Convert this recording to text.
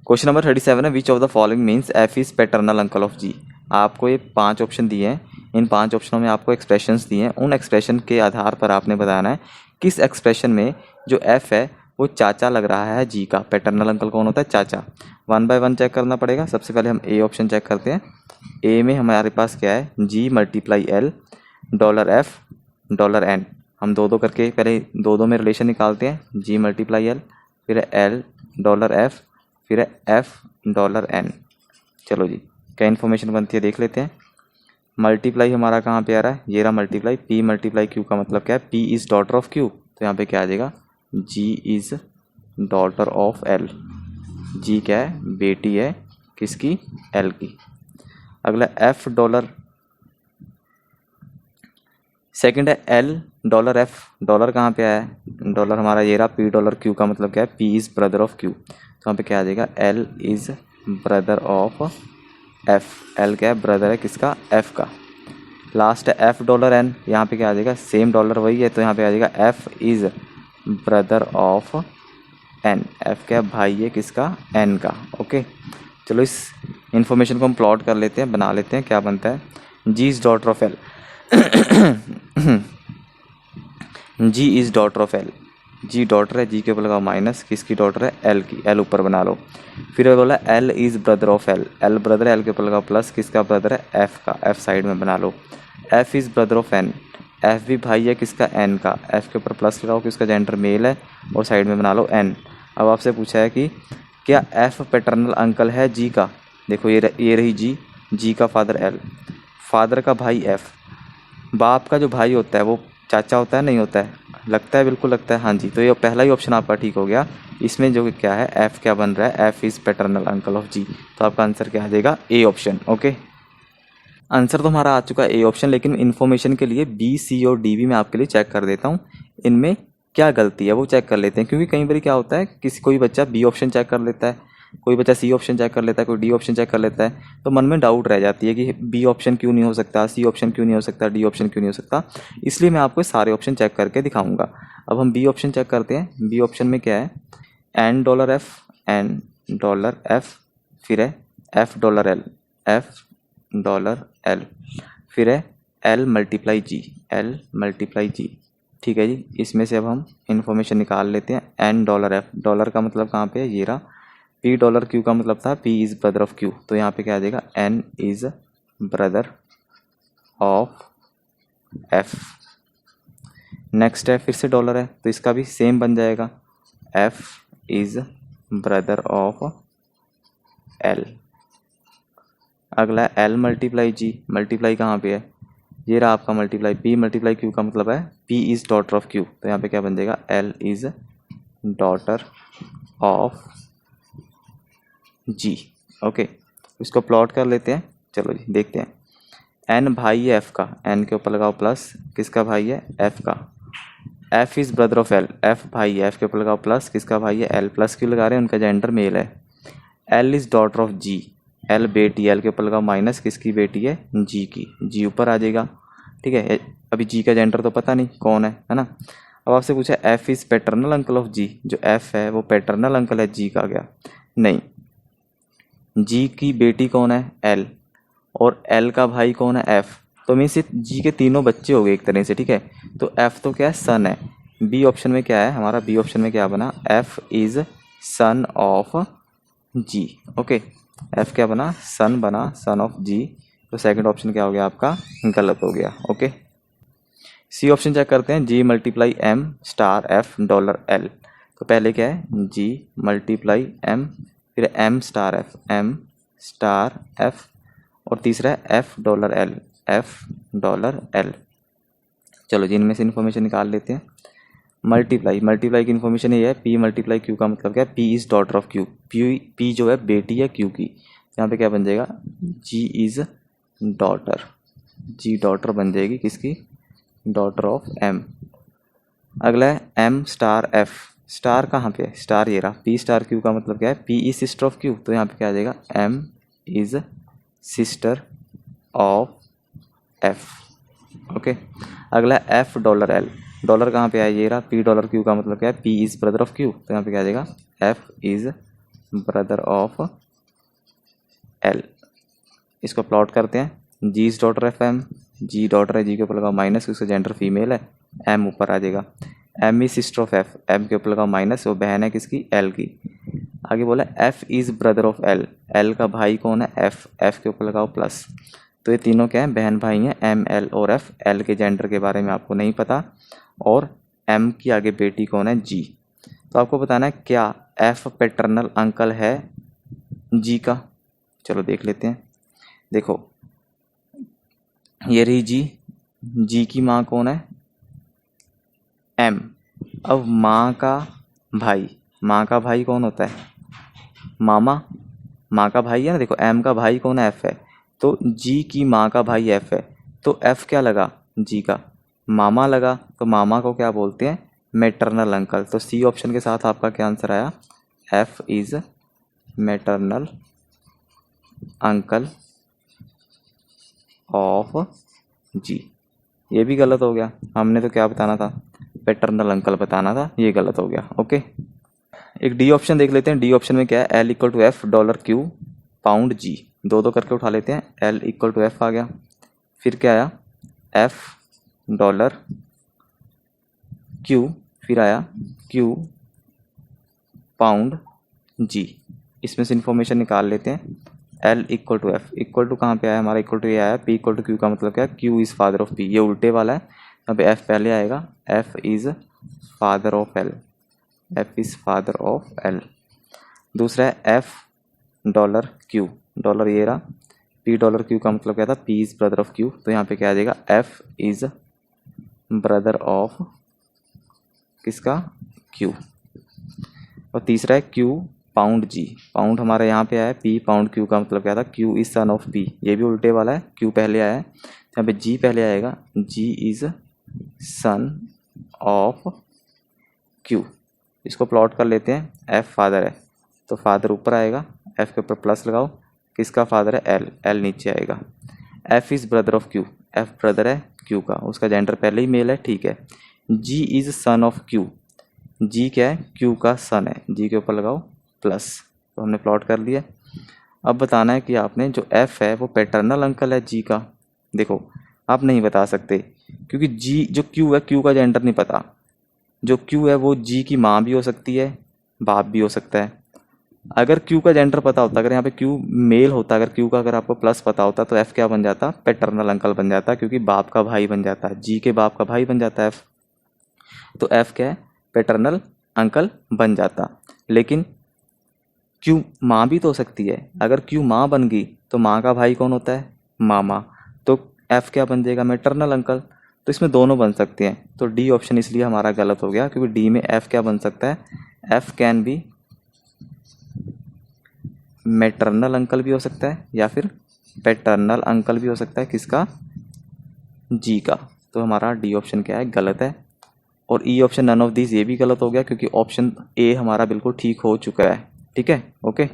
Question number 37 है, which of the following means F is paternal uncle of G. आपको ये 5 option दिए हैं, इन 5 ऑप्शनों में आपको एक्सप्रेशंस दिए हैं, उन एक्सप्रेशन के आधार पर आपने बताना है किस एक्सप्रेशन में जो एफ है वो चाचा लग रहा है जी का। पैटर्नल अंकल कौन होता है? चाचा। 1 बाय 1 चेक करना पड़ेगा। सबसे पहले हम ए ऑप्शन चेक करते हैं। ए में हमारे पास क्या है? G multiply L dollar F dollar N. हम दो दो करके पहले दो दो में रिलेशन निकालते हैं। जी मल्टीप्लाई एल, फिर एल डॉलर एफ, फिर एफ डॉलर एन। चलो जी, क्या इन्फॉर्मेशन बनती है देख लेते हैं। मल्टीप्लाई हमारा कहाँ पे आ रहा है? ये रहा मल्टीप्लाई। पी मल्टीप्लाई क्यू का मतलब क्या है? P is daughter of Q, तो यहाँ पे क्या आ जाएगा? G is daughter of L. जी क्या है? बेटी है किसकी? एल की। अगला एफ डॉलर, सेकंड है एल डॉलर एफ। डॉलर कहाँ पे आया है? डॉलर हमारा ये रहा पी डॉलर क्यू का मतलब क्या है? P is brother of Q, तो यहाँ पे क्या आ जाएगा? L is brother of F. L क्या है? ब्रदर है किसका? एफ का। लास्ट है एफ डॉलर एन, यहाँ पे क्या आ जाएगा? सेम डॉलर वही है, तो यहाँ पे आ जाएगा F is brother of N. F क्या है? भाई है किसका? एन का। ओके, चलो इस इन्फॉर्मेशन को हम प्लॉट कर लेते हैं, बना लेते हैं। क्या बनता है? G is daughter of L. G is daughter of L. G daughter है, जी के ऊपर लगाओ माइनस, किसकी डॉटर है? एल की। एल ऊपर बना लो। फिर बोला L is brother of L. L brother है, एल के ऊपर लगाओ प्लस, किसका ब्रदर है? एफ का। एफ साइड में बना लो। F is brother of N. F भी भाई है किसका? एन का। एफ के ऊपर प्लस लगाओ, किसका जेंडर मेल है, और साइड में बना लो एन। अब आपसे पूछा है कि क्या एफ पैटर्नल अंकल है जी का? देखो ये रही जी, जी का फादर एल, फादर का भाई एफ। बाप का जो भाई होता है वो चाचा होता है नहीं होता है? लगता है, बिल्कुल लगता है। हाँ जी, तो ये पहला ही ऑप्शन आपका ठीक हो गया। इसमें जो क्या है, एफ क्या बन रहा है? F is paternal uncle of G. तो आपका आंसर क्या आ जाएगा? A option. ओके, आंसर तो हमारा आ चुका है ए ऑप्शन, लेकिन इन्फॉर्मेशन के लिए बी सी और डी भी मैं आपके लिए चेक कर देता हूँ। इनमें क्या गलती है वो चेक कर लेते हैं, क्योंकि कई बार क्या होता है कोई बच्चा बी ऑप्शन चेक कर लेता है, कोई बच्चा सी ऑप्शन चेक कर लेता है, कोई डी ऑप्शन चेक कर लेता है, तो मन में डाउट रह जाती है कि बी ऑप्शन क्यों नहीं हो सकता, सी ऑप्शन क्यों नहीं हो सकता, डी ऑप्शन क्यों नहीं हो सकता। इसलिए मैं आपको सारे ऑप्शन चेक करके दिखाऊंगा। अब हम बी ऑप्शन चेक करते हैं। बी ऑप्शन में क्या है? N dollar F, N dollar F, फिर है F dollar L, F dollar L, फिर है L multiply G, L multiply G. ठीक है जी, इसमें से अब हम इंफॉर्मेशन निकाल लेते हैं। एन डॉलर एफ, डॉलर का मतलब कहाँ पे है? ये रहा। पी डॉलर क्यू का मतलब था P is brother of Q, तो यहाँ पे क्या आ जाएगा? N is brother of F. Next है फिर से डॉलर है, तो इसका भी सेम बन जाएगा, F is brother of L. अगला एल मल्टीप्लाई जी, मल्टीप्लाई कहाँ पे है? ये रहा आपका मल्टीप्लाई। पी मल्टीप्लाई क्यू का मतलब है P is daughter of Q, तो यहाँ पे क्या बन जाएगा? L is daughter of G. Okay, इसको प्लॉट कर लेते हैं। चलो जी देखते हैं। एन भाई है एफ का, एन के ऊपर लगाओ प्लस, किसका भाई है? एफ का। F is brother of L, F भाई है, एफ के ऊपर लगाओ प्लस, किसका भाई है? एल। प्लस क्यों लगा रहे हैं? उनका जेंडर मेल है। L is daughter of G, L बेटी, एल के ऊपर लगाओ माइनस, किसकी बेटी है? जी की। जी ऊपर आ जाएगा। ठीक है, अभी जी का जेंडर तो पता नहीं कौन है ना। अब आपसे पूछा F is paternal uncle of G, जो एफ है वो पैटर्नल अंकल है जी का क्या? नहीं। जी की बेटी कौन है? एल, और एल का भाई कौन है? एफ। तो मीन्स जी के तीनों बच्चे हो गए एक तरह से। ठीक है, तो एफ तो क्या है? सन है। बी ऑप्शन में क्या है हमारा? बी ऑप्शन में क्या बना? F is son of G. Okay, F क्या बना? सन बना, सन ऑफ जी। तो सेकंड ऑप्शन क्या हो गया आपका? गलत हो गया। ओके, सी ऑप्शन चेक करते हैं। G multiply M star F dollar L, तो पहले क्या है? जी मल्टीप्लाई एम, फिर M star F, M star F, और तीसरा है F dollar L, F dollar L. चलो जी, इनमें से इन्फॉर्मेशन निकाल लेते हैं। मल्टीप्लाई, मल्टीप्लाई की इन्फॉर्मेशन ये है, पी मल्टीप्लाई क्यू का मतलब क्या है? P is daughter of Q. P जो है बेटी है क्यू की, यहाँ पे क्या बन जाएगा? G is daughter, G daughter बन जाएगी किसकी? Daughter of M. अगला है एम स्टार एफ, स्टार कहाँ पे है? स्टार ये रहा। पी स्टार क्यू का मतलब क्या है? P is sister of Q, तो यहाँ पे क्या आ जाएगा? M is sister of F. Okay, अगला है एफ डॉलर एल, डॉलर कहाँ पे है? ये रहा। पी डॉलर क्यू का मतलब क्या है? P is brother of Q, तो यहाँ पे क्या आ जाएगा? F is brother of L. इसको प्लॉट करते हैं। G is daughter of M, G daughter है, जी के ऊपर लगाओ माइनस, उसका जेंडर फीमेल है, एम ऊपर आ जाएगा। M is sister of F, M के ऊपर लगाओ माइनस, वो बहन है किसकी, एल की। आगे बोला F is brother of L, L का भाई कौन है, एफ, एफ के ऊपर लगाओ प्लस। तो ये तीनों क्या है, बहन भाई हैं, एम एल और एफ। एल के जेंडर के बारे में आपको नहीं पता, और एम की आगे बेटी कौन है, जी। तो आपको बताना है क्या एफ पैटर्नल अंकल है जी का। चलो देख लेते हैं। देखो ये रही जी, जी की माँ कौन है, एम। अब माँ का भाई, माँ का भाई कौन होता है, मामा, माँ का भाई है ना। देखो एम का भाई कौन है, एफ है, तो जी की माँ का भाई एफ है, तो एफ क्या लगा, जी का मामा लगा, तो मामा को क्या बोलते हैं, मैटरनल अंकल। तो सी ऑप्शन के साथ आपका क्या आंसर आया, F is maternal uncle of G. ये भी गलत हो गया, हमने तो क्या बताना था, पैटर्नल अंकल बताना था, ये गलत हो गया। ओके, एक डी ऑप्शन देख लेते हैं। डी ऑप्शन में क्या है, L equal to F dollar Q pound G. दो दो करके उठा लेते हैं। एल इक्वल टू एफ आ गया, फिर क्या आया, एफ डॉलर क्यू, फिर आया क्यू पाउंड जी। इसमें से इंफॉर्मेशन निकाल लेते हैं। L equal to F, equal to कहाँ पे आया हमारा, इक्वल टू ये आया, पी इक्वल टू क्यू का मतलब क्या है, Q is father of P, ये उल्टे वाला है, यहाँ पे एफ पहले आएगा, F is father of L, F is father of L. दूसरा है एफ डॉलर क्यू, डॉलर ये रहा, पी डॉलर क्यू का मतलब क्या था, P is brother of Q, तो यहाँ पे क्या आ जाएगा, एफ इज़ ब्रदर ऑफ किसका, क्यू। और तीसरा है क्यू पाउंड जी, पाउंड हमारा यहाँ पे आया, पी पाउंड क्यू का मतलब क्या था, Q is son of P, ये भी उल्टे वाला है, क्यू पहले आया है, यहाँ पे जी पहले आएगा, जी इज सन ऑफ क्यू। इसको प्लॉट कर लेते हैं। एफ फादर है, तो फादर ऊपर आएगा, एफ के ऊपर प्लस लगाओ, किसका फादर है, एल, एल नीचे आएगा। F is brother of Q, F brother है क्यू का, उसका जेंडर पहले ही मेल है, ठीक है। G is son of Q, जी क्या है, क्यू का सन है, जी के ऊपर लगाओ प्लस, तो हमने प्लॉट कर लिया। अब बताना है कि आपने जो एफ है वो पैटर्नल अंकल है जी का। देखो आप नहीं बता सकते, क्योंकि जी जो क्यू है, क्यू का जेंडर नहीं पता, जो क्यू है वो जी की माँ भी हो सकती है, बाप भी हो सकता है। अगर क्यू का जेंडर पता होता, अगर यहाँ पे क्यू मेल होता, अगर क्यू का अगर आपको प्लस पता होता, तो एफ क्या बन जाता, पैटर्नल अंकल बन जाता, क्योंकि बाप का भाई बन जाता है, जी के बाप का भाई बन जाता है एफ, तो एफ क्या है, पैटर्नल अंकल बन जाता। लेकिन क्यू माँ भी तो हो सकती है, अगर क्यू माँ बन गई तो माँ का भाई कौन होता है, मामा, तो एफ क्या बन जाएगा, मैटरनल अंकल। तो इसमें दोनों बन सकते हैं, तो डी ऑप्शन इसलिए हमारा गलत हो गया, क्योंकि डी में एफ क्या बन सकता है, F can be maternal uncle भी हो सकता है, या फिर पैटर्नल अंकल भी हो सकता है, किसका, जी का। तो हमारा डी ऑप्शन क्या है, गलत है। और E option none of this, ये भी गलत हो गया, क्योंकि ऑप्शन ए हमारा बिल्कुल ठीक हो चुका है। ठीक है, ओके।